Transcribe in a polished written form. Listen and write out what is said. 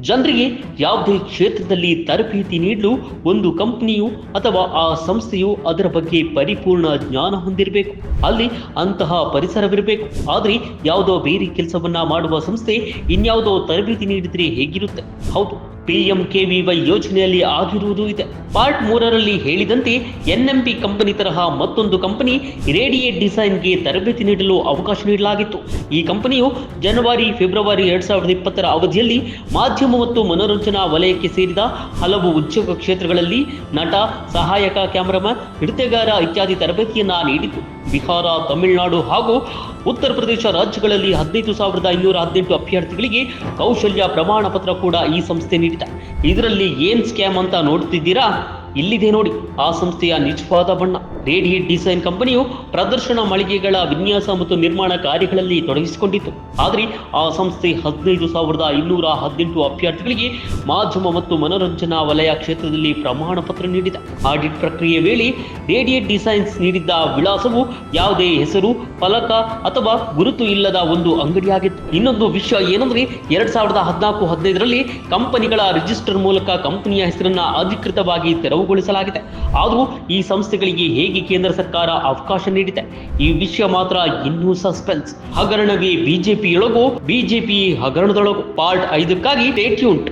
ಜನರಿಗೆ ಯಾವುದೇ ಕ್ಷೇತ್ರದಲ್ಲಿ ತರಬೇತಿ ನೀಡಲು ಒಂದು ಕಂಪನಿಯು ಅಥವಾ ಆ ಸಂಸ್ಥೆಯು ಅದರ ಬಗ್ಗೆ ಪರಿಪೂರ್ಣ ಜ್ಞಾನ ಹೊಂದಿರಬೇಕು. ಅಲ್ಲಿ ಅಂತಹ ಪರಿಸರವಿರಬೇಕು. ಆದರೆ ಯಾವುದೋ ಬೇರೆ ಕೆಲಸವನ್ನ ಮಾಡುವ ಸಂಸ್ಥೆ ಇನ್ಯಾವುದೋ ತರಬೇತಿ ನೀಡಿದ್ರೆ ಹೇಗಿರುತ್ತೆ? ಹೌದು, PMKVY ಯೋಜನೆಯಲ್ಲಿ ಆಗಿರುವುದು ಇದೆ. ಪಾರ್ಟ್ 3ರಲ್ಲಿ ಹೇಳಿದಂತೆ NMP ಕಂಪನಿ ತರಹ ಮತ್ತೊಂದು ಕಂಪನಿ ರೇಡಿಯೇಟ್ ಡಿಸೈನ್ಗೆ ತರಬೇತಿ ನೀಡಲು ಅವಕಾಶ ನೀಡಲಾಗಿತ್ತು. ಈ ಕಂಪನಿಯು ಜನವರಿ ಫೆಬ್ರವರಿ 2020ರ ಅವಧಿಯಲ್ಲಿ ಮಾಧ್ಯಮ ಮತ್ತು ಮನೋರಂಜನಾ ವಲಯಕ್ಕೆ ಸೇರಿದ ಹಲವು ಉದ್ಯೋಗ ಕ್ಷೇತ್ರಗಳಲ್ಲಿ ನಟ, ಸಹಾಯಕ ಕ್ಯಾಮರಾಮನ್, ನೃತ್ಯಗಾರ ಇತ್ಯಾದಿ ತರಬೇತಿಯನ್ನ ನೀಡಿತು. ಬಿಹಾರ, ತಮಿಳುನಾಡು ಹಾಗೂ ಉತ್ತರ ಪ್ರದೇಶ ರಾಜ್ಯಗಳಲ್ಲಿ 15,518 ಅಭ್ಯರ್ಥಿಗಳಿಗೆ ಕೌಶಲ್ಯ ಪ್ರಮಾಣ ಪತ್ರ ಕೂಡ ಈ ಸಂಸ್ಥೆ ನೀಡಿದೆ. ಇದರಲ್ಲಿ ಏನ್ ಸ್ಕ್ಯಾಮ್ ಅಂತ ನೋಡ್ತಿದ್ದೀರಾ? ಇಲ್ಲಿದೆ ನೋಡಿ ಆ ಸಂಸ್ಥೆಯ ನಿಜವಾದ ಬಣ್ಣ. ರೇಡಿಯೇಟ್ ಡಿಸೈನ್ ಕಂಪನಿಯು ಪ್ರದರ್ಶನ ಮಳಿಗೆಗಳ ವಿನ್ಯಾಸ ಮತ್ತು ನಿರ್ಮಾಣ ಕಾರ್ಯಗಳಲ್ಲಿ ತೊಡಗಿಸಿಕೊಂಡಿತ್ತು. ಆದರೆ ಆ ಸಂಸ್ಥೆ 15,218 ಅಭ್ಯರ್ಥಿಗಳಿಗೆ ಮಾಧ್ಯಮ ಮತ್ತು ಮನೋರಂಜನಾ ವಲಯ ಕ್ಷೇತ್ರದಲ್ಲಿ ಪ್ರಮಾಣ ಪತ್ರ ನೀಡಿದೆ. ಆಡಿಟ್ ಪ್ರಕ್ರಿಯೆ ವೇಳೆ ರೇಡಿಯೇಟ್ ಡಿಸೈನ್ಸ್ ನೀಡಿದ್ದ ವಿಳಾಸವು ಯಾವುದೇ ಹೆಸರು, ಫಲಕ ಅಥವಾ ಗುರುತು ಇಲ್ಲದ ಒಂದು ಅಂಗಡಿಯಾಗಿತ್ತು. ಇನ್ನೊಂದು ವಿಷಯ ಏನಂದ್ರೆ 2014-15ರಲ್ಲಿ ಕಂಪನಿಗಳ ರಿಜಿಸ್ಟರ್ ಮೂಲಕ ಕಂಪನಿಯ ಹೆಸರನ್ನ ಅಧಿಕೃತವಾಗಿ ತೆರವುಗೊಳಿಸಲಾಗಿದೆ. ಆದರೂ ಈ ಸಂಸ್ಥೆಗಳಿಗೆ ಹೇಗೆ ಕೇಂದ್ರ ಸರ್ಕಾರ ಅವಕಾಶ ನೀಡಿದೆ? ಈ ವಿಷಯ ಮಾತ್ರ ಇನ್ನೂ ಸಸ್ಪೆನ್ಸ್. ಹಗರಣವೇ ಬಿಜೆಪಿಯೊಳಗೋ, ಬಿಜೆಪಿ ಹಗರಣದೊಳಗೋ. ಪಾರ್ಟ್ 5ಕ್ಕಾಗಿ ಸ್ಟೇ ಟ್ಯೂನ್ಡ್.